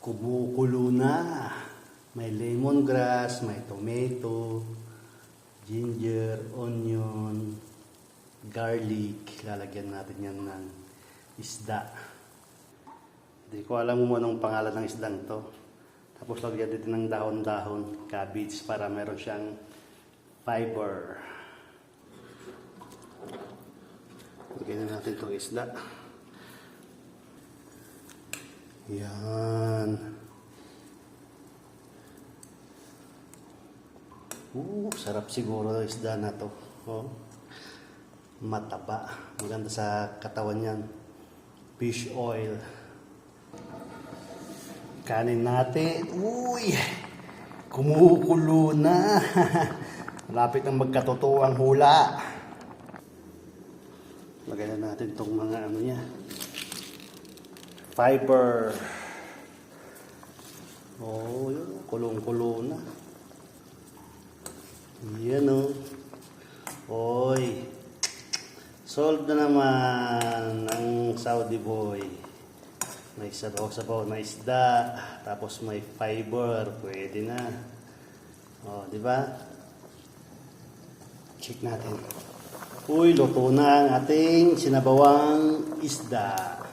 Kumukulo na. May lemongrass, may tomato, ginger, onion, garlic. Lalagyan natin yan ng isda. Hindi ko alam kung anong pangalan ng isdang to. Tapos lagyan dito ng dahon-dahon, cabbage, para meron siyang fiber. Lagyan na natin itong isda. Yan. Sarap siguro ng isda na to. Oh. Mataba. Maganda sa katawan yan. Fish oil. Kanin natin. Uy! Kumukulo na. Malapit ang magkatotoo ang hula. Lagyan na natin itong mga ano niya. Fiber. Oh, yun. Kulong-kulo na. Yan o. Oy. Solved na naman ang Saudi boy. May sabaw-sabaw na isda. Tapos may fiber. Pwede na. O, di ba? Check natin. Uy, luto na ang ating sinabawang isda.